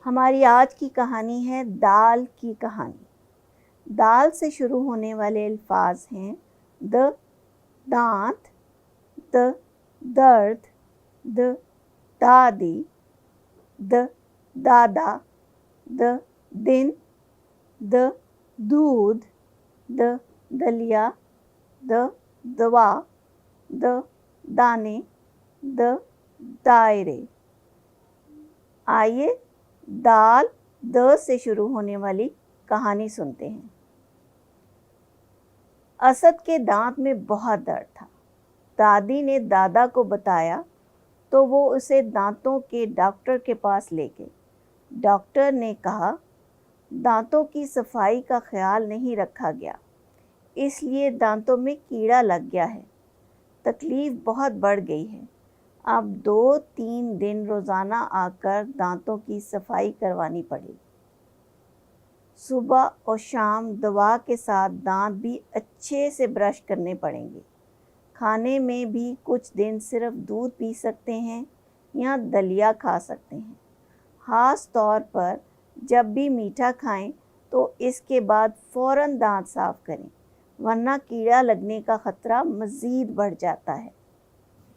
ہماری آج کی کہانی ہے دال کی کہانی۔ دال سے شروع ہونے والے الفاظ ہیں د دانت، د درد، د دادی، د دادا، د دن، د دودھ، د دلیا، د دوا، د دانے، د دائرے۔ آئیے دال د سے شروع ہونے والی کہانی سنتے ہیں۔ اسد کے دانت میں بہت درد تھا۔ دادی نے دادا کو بتایا تو وہ اسے دانتوں کے ڈاکٹر کے پاس لے گئے۔ ڈاکٹر نے کہا دانتوں کی صفائی کا خیال نہیں رکھا گیا، اس لیے دانتوں میں کیڑا لگ گیا ہے۔ تکلیف بہت بڑھ گئی ہے، اب 2-3 دن روزانہ آ کر دانتوں کی صفائی کروانی پڑے گی۔ صبح اور شام دوا کے ساتھ دانت بھی اچھے سے برش کرنے پڑیں گے۔ کھانے میں بھی کچھ دن صرف دودھ پی سکتے ہیں یا دلیا کھا سکتے ہیں۔ خاص طور پر جب بھی میٹھا کھائیں تو اس کے بعد فوراً دانت صاف کریں، ورنہ کیڑا لگنے کا خطرہ مزید بڑھ جاتا ہے۔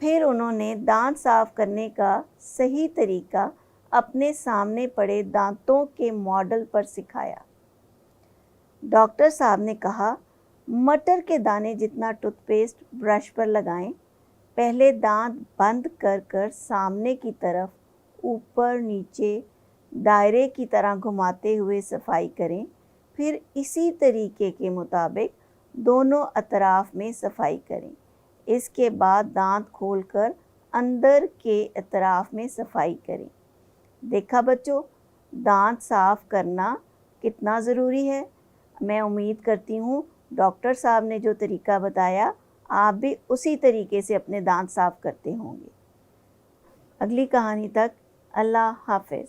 پھر انہوں نے دانت صاف کرنے کا صحیح طریقہ اپنے سامنے پڑے دانتوں کے ماڈل پر سکھایا۔ ڈاکٹر صاحب نے کہا مٹر کے دانے جتنا ٹوتھ پیسٹ برش پر لگائیں، پہلے دانت بند کر کر سامنے کی طرف اوپر نیچے دائرے کی طرح گھماتے ہوئے صفائی کریں، پھر اسی طریقے کے مطابق دونوں اطراف میں صفائی کریں۔ اس کے بعد دانت کھول کر اندر کے اطراف میں صفائی کریں۔ دیکھا بچوں، دانت صاف کرنا کتنا ضروری ہے۔ میں امید کرتی ہوں ڈاکٹر صاحب نے جو طریقہ بتایا آپ بھی اسی طریقے سے اپنے دانت صاف کرتے ہوں گے۔ اگلی کہانی تک اللہ حافظ۔